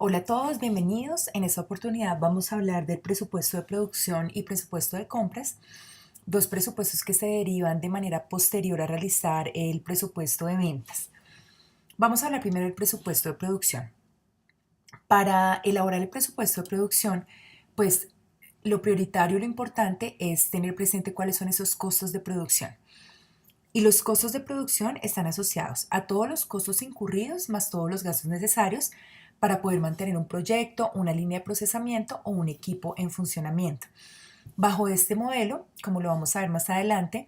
Hola a todos, bienvenidos. En esta oportunidad vamos a hablar del presupuesto de producción y presupuesto de compras, dos presupuestos que se derivan de manera posterior a realizar el presupuesto de ventas. Vamos a hablar primero del presupuesto de producción. Para elaborar el presupuesto de producción, pues lo prioritario, lo importante es tener presente cuáles son esos costos de producción. Y los costos de producción están asociados a todos los costos incurridos más todos los gastos necesarios para poder mantener un proyecto, una línea de procesamiento o un equipo en funcionamiento. Bajo este modelo, como lo vamos a ver más adelante,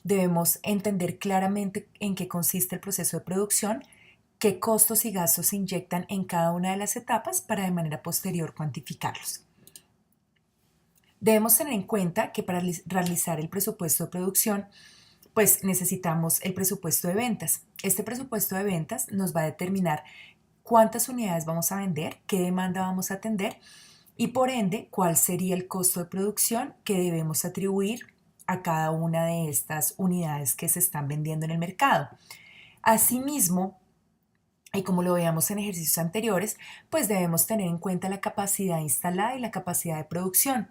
debemos entender claramente en qué consiste el proceso de producción, qué costos y gastos se inyectan en cada una de las etapas para de manera posterior cuantificarlos. Debemos tener en cuenta que para realizar el presupuesto de producción, pues necesitamos el presupuesto de ventas. Este presupuesto de ventas nos va a determinar cuántas unidades vamos a vender, qué demanda vamos a atender y por ende cuál sería el costo de producción que debemos atribuir a cada una de estas unidades que se están vendiendo en el mercado. Asimismo, y como lo veíamos en ejercicios anteriores, pues debemos tener en cuenta la capacidad instalada y la capacidad de producción,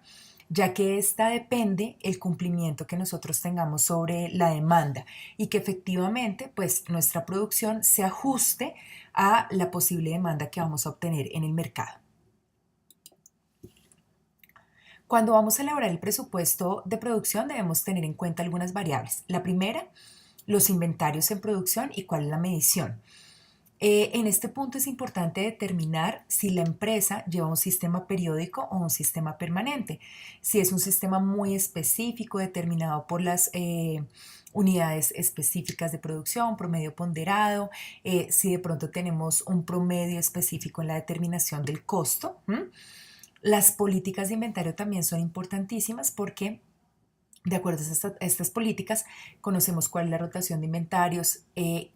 ya que esta depende el cumplimiento que nosotros tengamos sobre la demanda y que efectivamente pues nuestra producción se ajuste a la posible demanda que vamos a obtener en el mercado. Cuando vamos a elaborar el presupuesto de producción debemos tener en cuenta algunas variables. La primera, los inventarios en producción y cuál es la medición. En este punto es importante determinar si la empresa lleva un sistema periódico o un sistema permanente. Si es un sistema muy específico determinado por las unidades específicas de producción, promedio ponderado, si de pronto tenemos un promedio específico en la determinación del costo. Las políticas de inventario también son importantísimas porque de acuerdo a estas políticas, conocemos cuál es la rotación de inventarios,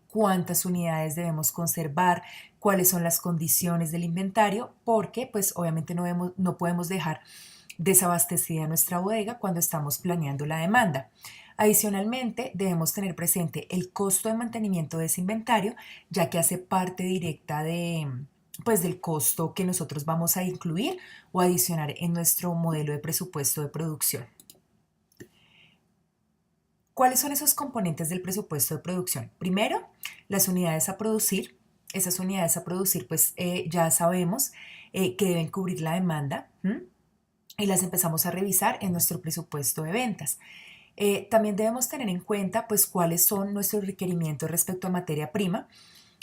cuántas unidades debemos conservar, cuáles son las condiciones del inventario, porque pues obviamente no podemos dejar desabastecida nuestra bodega cuando estamos planeando la demanda. Adicionalmente, debemos tener presente el costo de mantenimiento de ese inventario, ya que hace parte directa pues, del costo que nosotros vamos a incluir o adicionar en nuestro modelo de presupuesto de producción. ¿Cuáles son esos componentes del presupuesto de producción? Primero, las unidades a producir. Esas unidades a producir, pues ya sabemos que deben cubrir la demanda, y las empezamos a revisar en nuestro presupuesto de ventas. También debemos tener en cuenta pues cuáles son nuestros requerimientos respecto a materia prima,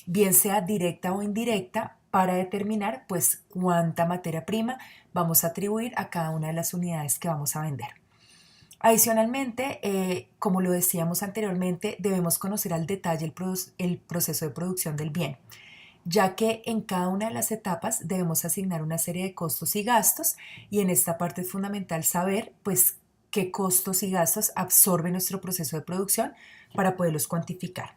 bien sea directa o indirecta, para determinar pues cuánta materia prima vamos a atribuir a cada una de las unidades que vamos a vender. Adicionalmente, como lo decíamos anteriormente, debemos conocer al detalle el proceso de producción del bien, ya que en cada una de las etapas debemos asignar una serie de costos y gastos y en esta parte es fundamental saber pues qué costos y gastos absorbe nuestro proceso de producción para poderlos cuantificar.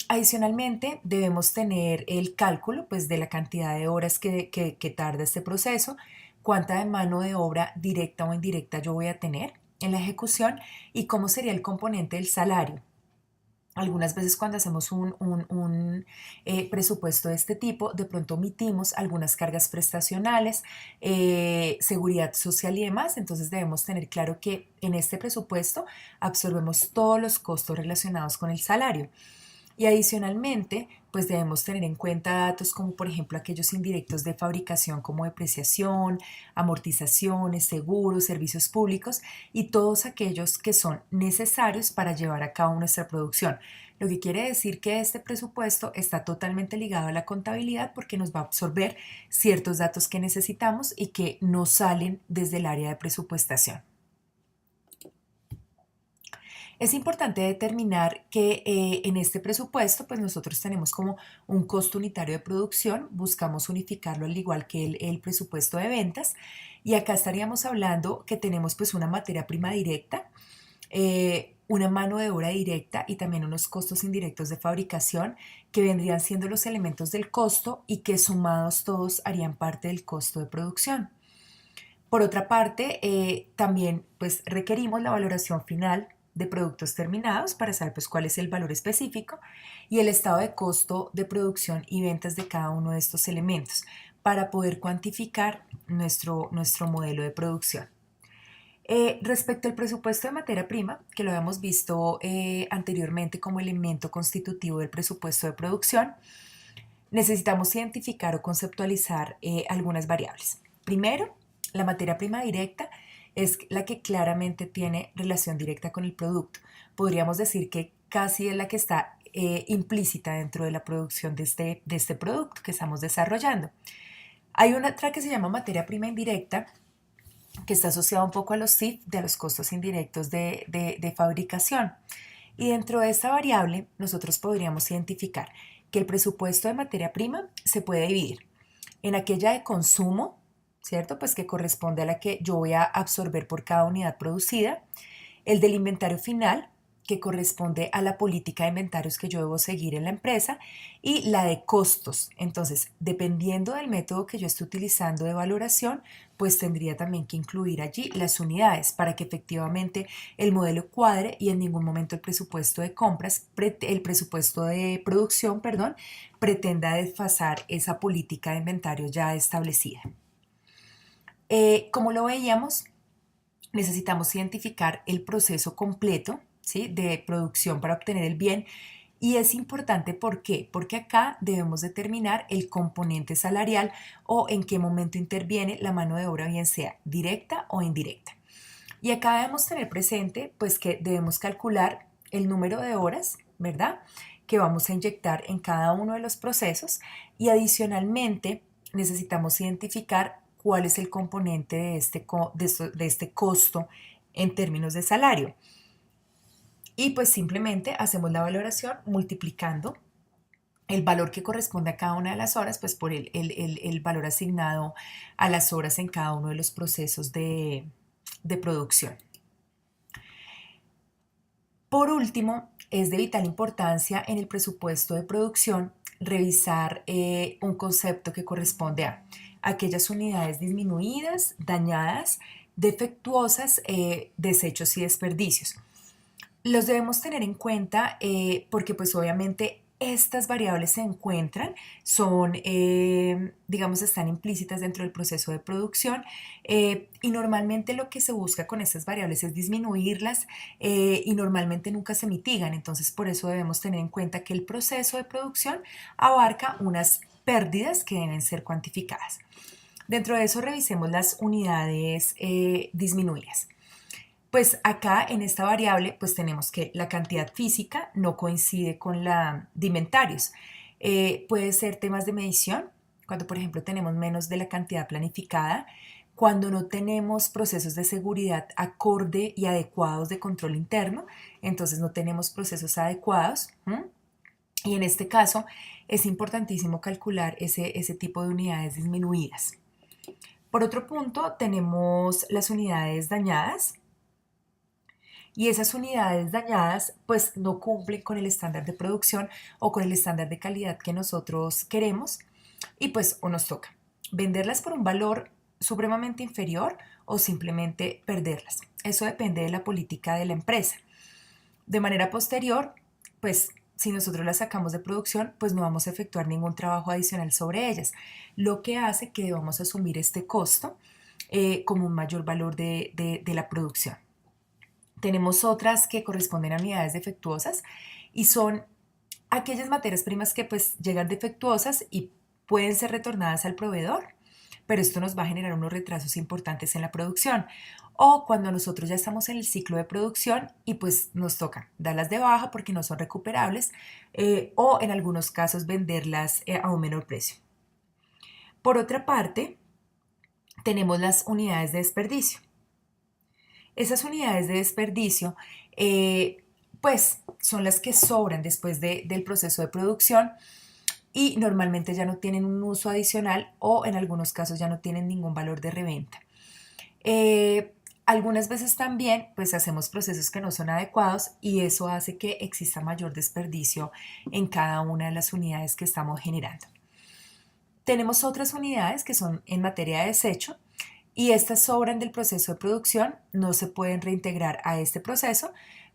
Adicionalmente, debemos tener el cálculo pues, de la cantidad de horas que tarda este proceso, cuánta de mano de obra directa o indirecta yo voy a tener en la ejecución y cómo sería el componente del salario. Algunas veces cuando hacemos un presupuesto de este tipo, de pronto omitimos algunas cargas prestacionales, seguridad social y demás, entonces debemos tener claro que en este presupuesto absorbemos todos los costos relacionados con el salario. Y adicionalmente, pues debemos tener en cuenta datos como por ejemplo aquellos indirectos de fabricación como depreciación, amortizaciones, seguros, servicios públicos y todos aquellos que son necesarios para llevar a cabo nuestra producción. Lo que quiere decir que este presupuesto está totalmente ligado a la contabilidad porque nos va a absorber ciertos datos que necesitamos y que no salen desde el área de presupuestación. Es importante determinar que en este presupuesto, pues nosotros tenemos como un costo unitario de producción, buscamos unificarlo al igual que el presupuesto de ventas y acá estaríamos hablando que tenemos pues una materia prima directa, una mano de obra directa y también unos costos indirectos de fabricación que vendrían siendo los elementos del costo y que sumados todos harían parte del costo de producción. Por otra parte, también pues requerimos la valoración final de productos terminados para saber pues cuál es el valor específico y el estado de costo de producción y ventas de cada uno de estos elementos para poder cuantificar nuestro modelo de producción. Respecto al presupuesto de materia prima, que lo habíamos visto anteriormente como elemento constitutivo del presupuesto de producción, necesitamos identificar o conceptualizar algunas variables. Primero, la materia prima directa es la que claramente tiene relación directa con el producto. Podríamos decir que casi es la que está implícita dentro de la producción de este producto que estamos desarrollando. Hay otra que se llama materia prima indirecta, que está asociada un poco a los CIF, de los costos indirectos de fabricación. Y dentro de esta variable, nosotros podríamos identificar que el presupuesto de materia prima se puede dividir en aquella de consumo, ¿cierto? Pues que corresponde a la que yo voy a absorber por cada unidad producida, el del inventario final, que corresponde a la política de inventarios que yo debo seguir en la empresa, y la de costos. Entonces, dependiendo del método que yo esté utilizando de valoración, pues tendría también que incluir allí las unidades para que efectivamente el modelo cuadre y en ningún momento el presupuesto de compras, el presupuesto de producción, perdón, pretenda desfasar esa política de inventarios ya establecida. Como lo veíamos, necesitamos identificar el proceso completo, ¿sí?, de producción para obtener el bien. Y es importante, ¿por qué? Porque acá debemos determinar el componente salarial o en qué momento interviene la mano de obra, bien sea directa o indirecta. Y acá debemos tener presente, pues, que debemos calcular el número de horas, ¿verdad?, que vamos a inyectar en cada uno de los procesos, y adicionalmente necesitamos identificar cuál es el componente de este costo en términos de salario. Y pues simplemente hacemos la valoración multiplicando el valor que corresponde a cada una de las horas, pues por el valor asignado a las horas en cada uno de los procesos de producción. Por último, es de vital importancia en el presupuesto de producción revisar un concepto que corresponde a aquellas unidades disminuidas, dañadas, defectuosas, desechos y desperdicios. Los debemos tener en cuenta porque pues obviamente estas variables se encuentran, son, digamos, están implícitas dentro del proceso de producción, y normalmente lo que se busca con estas variables es disminuirlas, y normalmente nunca se mitigan. Entonces por eso debemos tener en cuenta que el proceso de producción abarca unas pérdidas que deben ser cuantificadas. Dentro de eso revisemos las unidades disminuidas. Pues acá en esta variable pues tenemos que la cantidad física no coincide con la de inventarios. Puede ser temas de medición, cuando por ejemplo tenemos menos de la cantidad planificada, cuando no tenemos procesos de seguridad acorde y adecuados de control interno, entonces no tenemos procesos adecuados. Y en este caso es importantísimo calcular ese tipo de unidades disminuidas. Por otro punto tenemos las unidades dañadas. Y esas unidades dañadas pues no cumplen con el estándar de producción o con el estándar de calidad que nosotros queremos, y pues o nos toca venderlas por un valor supremamente inferior o simplemente perderlas. Eso depende de la política de la empresa. De manera posterior, pues si nosotros las sacamos de producción, pues no vamos a efectuar ningún trabajo adicional sobre ellas, lo que hace que debamos asumir este costo como un mayor valor de la producción. Tenemos otras que corresponden a unidades defectuosas y son aquellas materias primas que pues llegan defectuosas y pueden ser retornadas al proveedor, pero esto nos va a generar unos retrasos importantes en la producción. O cuando nosotros ya estamos en el ciclo de producción y pues nos toca darlas de baja porque no son recuperables, o en algunos casos venderlas a un menor precio. Por otra parte, tenemos las unidades de desperdicio. Esas unidades de desperdicio, pues son las que sobran después del proceso de producción y normalmente ya no tienen un uso adicional o en algunos casos ya no tienen ningún valor de reventa. Algunas veces también pues hacemos procesos que no son adecuados y eso hace que exista mayor desperdicio en cada una de las unidades que estamos generando. Tenemos otras unidades que son en materia de desecho, y estas sobran del proceso de producción, no se pueden reintegrar a este proceso,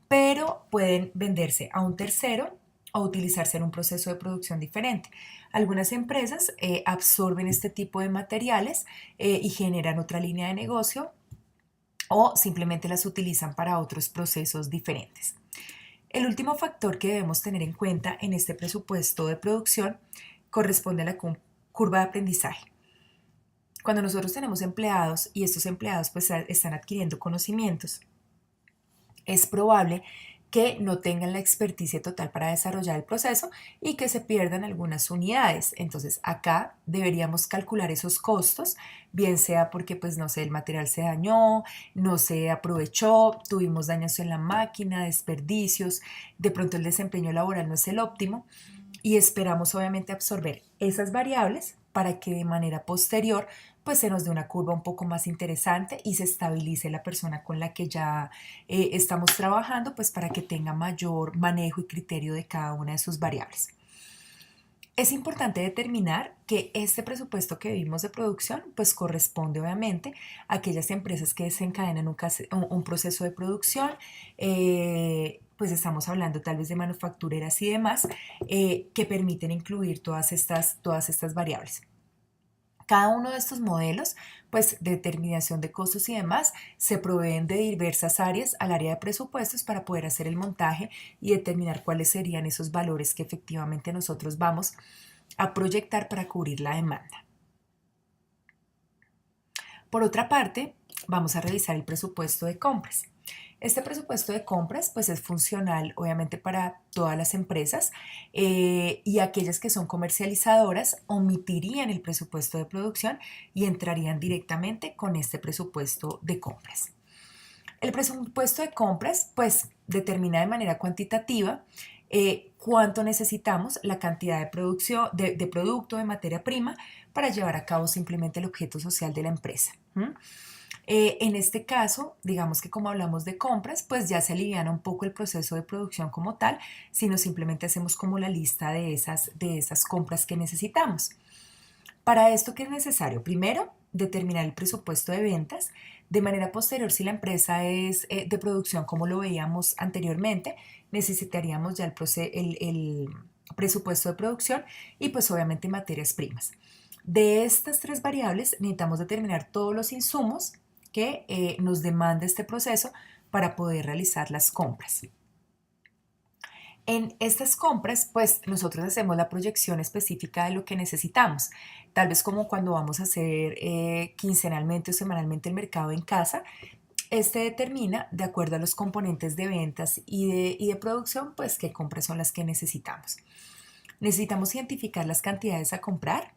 pero pueden venderse a un tercero o utilizarse en un proceso de producción diferente. Algunas empresas absorben este tipo de materiales y generan otra línea de negocio o simplemente las utilizan para otros procesos diferentes. El último factor que debemos tener en cuenta en este presupuesto de producción corresponde a la curva de aprendizaje. Cuando nosotros tenemos empleados y estos empleados pues están adquiriendo conocimientos, es probable que no tengan la experticia total para desarrollar el proceso y que se pierdan algunas unidades. Entonces acá deberíamos calcular esos costos, bien sea porque pues no sé, el material se dañó, no se aprovechó, tuvimos daños en la máquina, desperdicios, de pronto el desempeño laboral no es el óptimo y esperamos obviamente absorber esas variables para que de manera posterior pues se nos dé una curva un poco más interesante y se estabilice la persona con la que ya estamos trabajando, pues para que tenga mayor manejo y criterio de cada una de sus variables. Es importante determinar que este presupuesto que vimos de producción pues corresponde obviamente a aquellas empresas que desencadenan un proceso de producción, pues estamos hablando tal vez de manufactureras y demás, que permiten incluir todas estas variables. Cada uno de estos modelos, pues de determinación de costos y demás, se proveen de diversas áreas al área de presupuestos para poder hacer el montaje y determinar cuáles serían esos valores que efectivamente nosotros vamos a proyectar para cubrir la demanda. Por otra parte, vamos a revisar el presupuesto de compras. Este presupuesto de compras pues es funcional obviamente para todas las empresas y aquellas que son comercializadoras omitirían el presupuesto de producción y entrarían directamente con este presupuesto de compras. El presupuesto de compras pues determina de manera cuantitativa cuánto necesitamos, la cantidad de producción, de producto, de materia prima para llevar a cabo simplemente el objeto social de la empresa. En este caso, digamos que como hablamos de compras, pues ya se aliviana un poco el proceso de producción como tal, sino simplemente hacemos como la lista de esas compras que necesitamos. Para esto, ¿qué es necesario? Primero, determinar el presupuesto de ventas. De manera posterior, si la empresa es de producción como lo veíamos anteriormente, necesitaríamos ya el presupuesto de producción y pues obviamente materias primas. De estas tres variables necesitamos determinar todos los insumos que nos demanda este proceso para poder realizar las compras. En estas compras, pues nosotros hacemos la proyección específica de lo que necesitamos. Tal vez como cuando vamos a hacer quincenalmente o semanalmente el mercado en casa, este determina, de acuerdo a los componentes de ventas y de producción, pues qué compras son las que necesitamos. Necesitamos identificar las cantidades a comprar,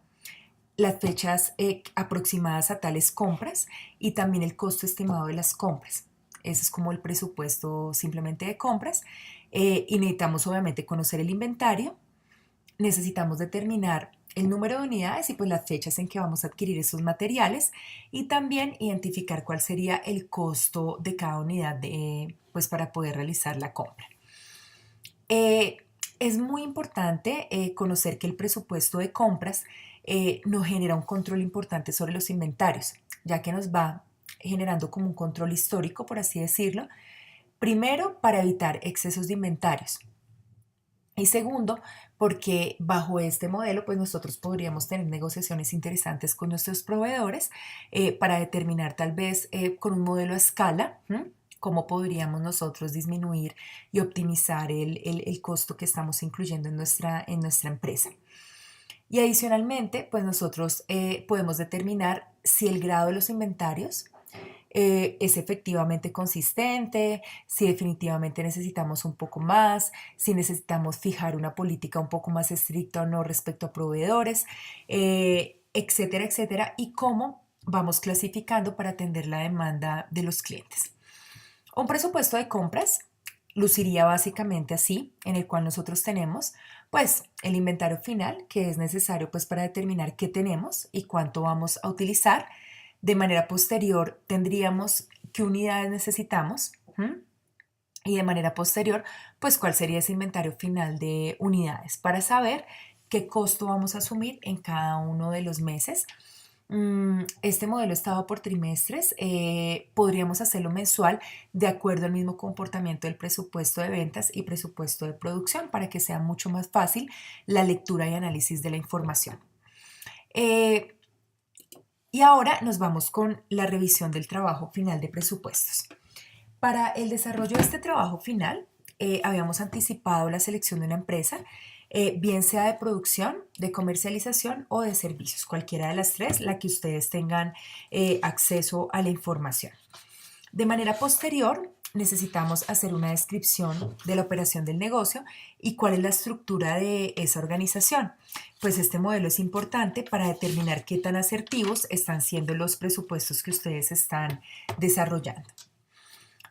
las fechas aproximadas a tales compras y también el costo estimado de las compras. Ese es como el presupuesto simplemente de compras. Y necesitamos obviamente conocer el inventario, necesitamos determinar el número de unidades y pues las fechas en que vamos a adquirir esos materiales y también identificar cuál sería el costo de cada unidad pues para poder realizar la compra. Es muy importante conocer que el presupuesto de compras nos genera un control importante sobre los inventarios, ya que nos va generando como un control histórico, por así decirlo. Primero, para evitar excesos de inventarios. Y segundo, porque bajo este modelo, pues nosotros podríamos tener negociaciones interesantes con nuestros proveedores para determinar tal vez con un modelo a escala, cómo podríamos nosotros disminuir y optimizar el costo que estamos incluyendo en nuestra empresa. Y adicionalmente, pues nosotros podemos determinar si el grado de los inventarios es efectivamente consistente, si definitivamente necesitamos un poco más, si necesitamos fijar una política un poco más estricta o no respecto a proveedores, etcétera, etcétera, y cómo vamos clasificando para atender la demanda de los clientes. Un presupuesto de compras luciría básicamente así, en el cual nosotros tenemos pues el inventario final que es necesario pues para determinar qué tenemos y cuánto vamos a utilizar. De manera posterior tendríamos qué unidades necesitamos y de manera posterior pues cuál sería ese inventario final de unidades para saber qué costo vamos a asumir en cada uno de los meses Este modelo está dado por trimestres. Podríamos hacerlo mensual de acuerdo al mismo comportamiento del presupuesto de ventas y presupuesto de producción para que sea mucho más fácil la lectura y análisis de la información. Eh, y ahora nos vamos con la revisión del trabajo final de presupuestos. Para el desarrollo de este trabajo final, habíamos anticipado la selección de una empresa, bien sea de producción, de comercialización o de servicios, cualquiera de las tres, la que ustedes tengan acceso a la información. De manera posterior, necesitamos hacer una descripción de la operación del negocio y cuál es la estructura de esa organización. Pues este modelo es importante para determinar qué tan asertivos están siendo los presupuestos que ustedes están desarrollando.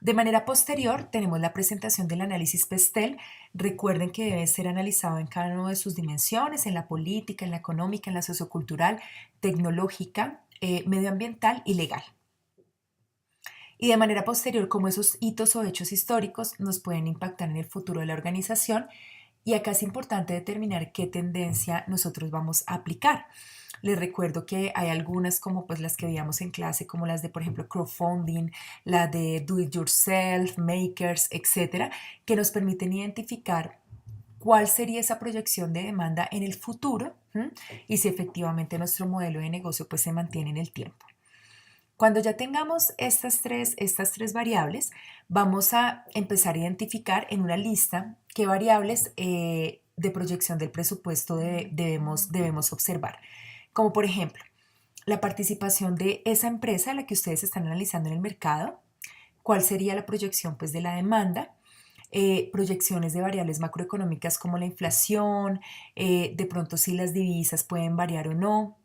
De manera posterior, tenemos la presentación del análisis PESTEL. Recuerden que debe ser analizado en cada una de sus dimensiones, en la política, en la económica, en la sociocultural, tecnológica, medioambiental y legal. Y de manera posterior, cómo esos hitos o hechos históricos nos pueden impactar en el futuro de la organización. Y acá es importante determinar qué tendencia nosotros vamos a aplicar. Les recuerdo que hay algunas como pues las que veíamos en clase, como las de, por ejemplo, crowdfunding, la de do it yourself, makers, etcétera, que nos permiten identificar cuál sería esa proyección de demanda en el futuro, ¿m? Y si efectivamente nuestro modelo de negocio pues se mantiene en el tiempo. Cuando ya tengamos estas tres variables, vamos a empezar a identificar en una lista qué variables de proyección del presupuesto debemos observar. Como por ejemplo, la participación de esa empresa a la que ustedes están analizando en el mercado, cuál sería la proyección pues, de la demanda, proyecciones de variables macroeconómicas como la inflación, de pronto si las divisas pueden variar o no,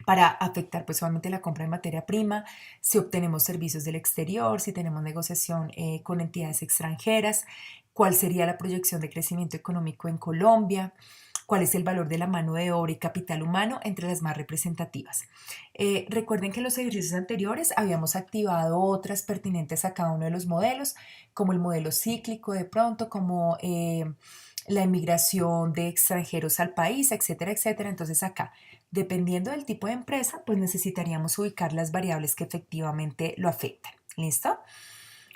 para afectar pues obviamente la compra de materia prima, si obtenemos servicios del exterior, si tenemos negociación con entidades extranjeras, cuál sería la proyección de crecimiento económico en Colombia, cuál es el valor de la mano de obra y capital humano entre las más representativas. Recuerden que en los ejercicios anteriores habíamos activado otras pertinentes a cada uno de los modelos, como el modelo cíclico de pronto, como la emigración de extranjeros al país, etcétera, etcétera. Entonces acá, dependiendo del tipo de empresa, pues necesitaríamos ubicar las variables que efectivamente lo afectan. ¿Listo?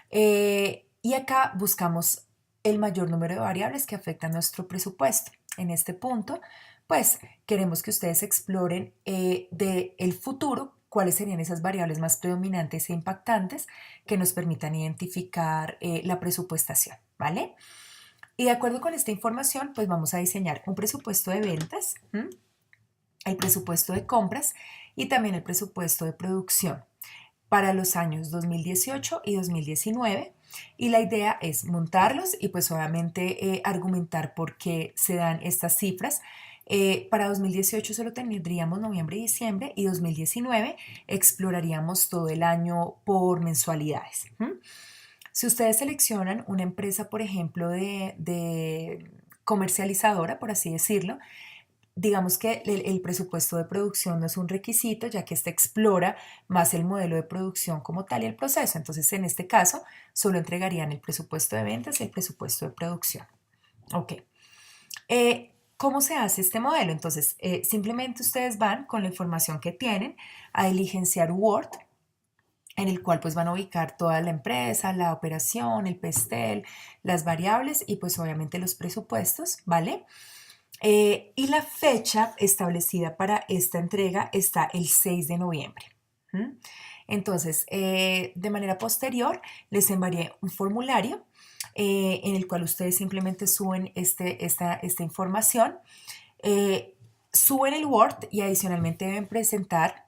Y acá buscamos el mayor número de variables que afectan nuestro presupuesto. En este punto, pues queremos que ustedes exploren del futuro cuáles serían esas variables más predominantes e impactantes que nos permitan identificar la presupuestación, ¿vale? Y de acuerdo con esta información, pues vamos a diseñar un presupuesto de ventas, ¿m? El presupuesto de compras y también el presupuesto de producción para los años 2018 y 2019. Y la idea es montarlos y pues obviamente argumentar por qué se dan estas cifras. Para 2018 solo tendríamos noviembre y diciembre y 2019 exploraríamos todo el año por mensualidades. Si ustedes seleccionan una empresa, por ejemplo, de comercializadora, por así decirlo, digamos que el presupuesto de producción no es un requisito, ya que este explora más el modelo de producción como tal y el proceso. Entonces, en este caso, solo entregarían el presupuesto de ventas y el presupuesto de producción. Ok. ¿Cómo se hace este modelo? Entonces, simplemente ustedes van con la información que tienen a diligenciar Word, en el cual pues van a ubicar toda la empresa, la operación, el PESTEL, las variables y pues obviamente los presupuestos, ¿vale? Y la fecha establecida para esta entrega está el 6 de noviembre. ¿Mm? Entonces, de manera posterior, les enviaré un formulario en el cual ustedes simplemente suben esta información, suben el Word y adicionalmente deben presentar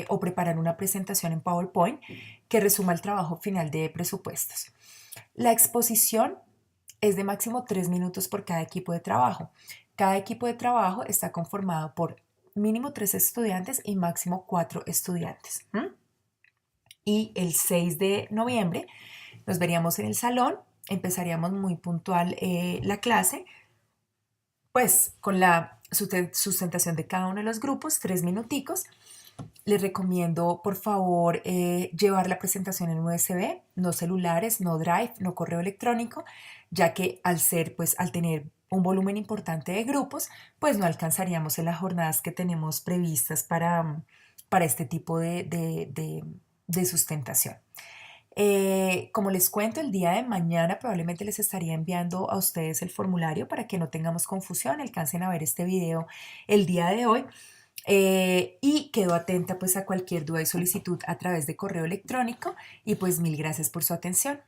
o preparar una presentación en PowerPoint que resuma el trabajo final de presupuestos. La exposición es de máximo 3 minutos por cada equipo de trabajo. Cada equipo de trabajo está conformado por mínimo 3 estudiantes y máximo 4 estudiantes. Y el 6 de noviembre nos veríamos en el salón, empezaríamos muy puntual la clase, pues con la sustentación de cada uno de los grupos, 3 minuticos. Les recomiendo, por favor, llevar la presentación en USB, no celulares, no Drive, no correo electrónico, ya que al tener un volumen importante de grupos, pues no alcanzaríamos en las jornadas que tenemos previstas para este tipo de sustentación. Como les cuento, el día de mañana probablemente les estaría enviando a ustedes el formulario para que no tengamos confusión, alcancen a ver este video el día de hoy. Y quedo atenta pues a cualquier duda y solicitud a través de correo electrónico y pues mil gracias por su atención.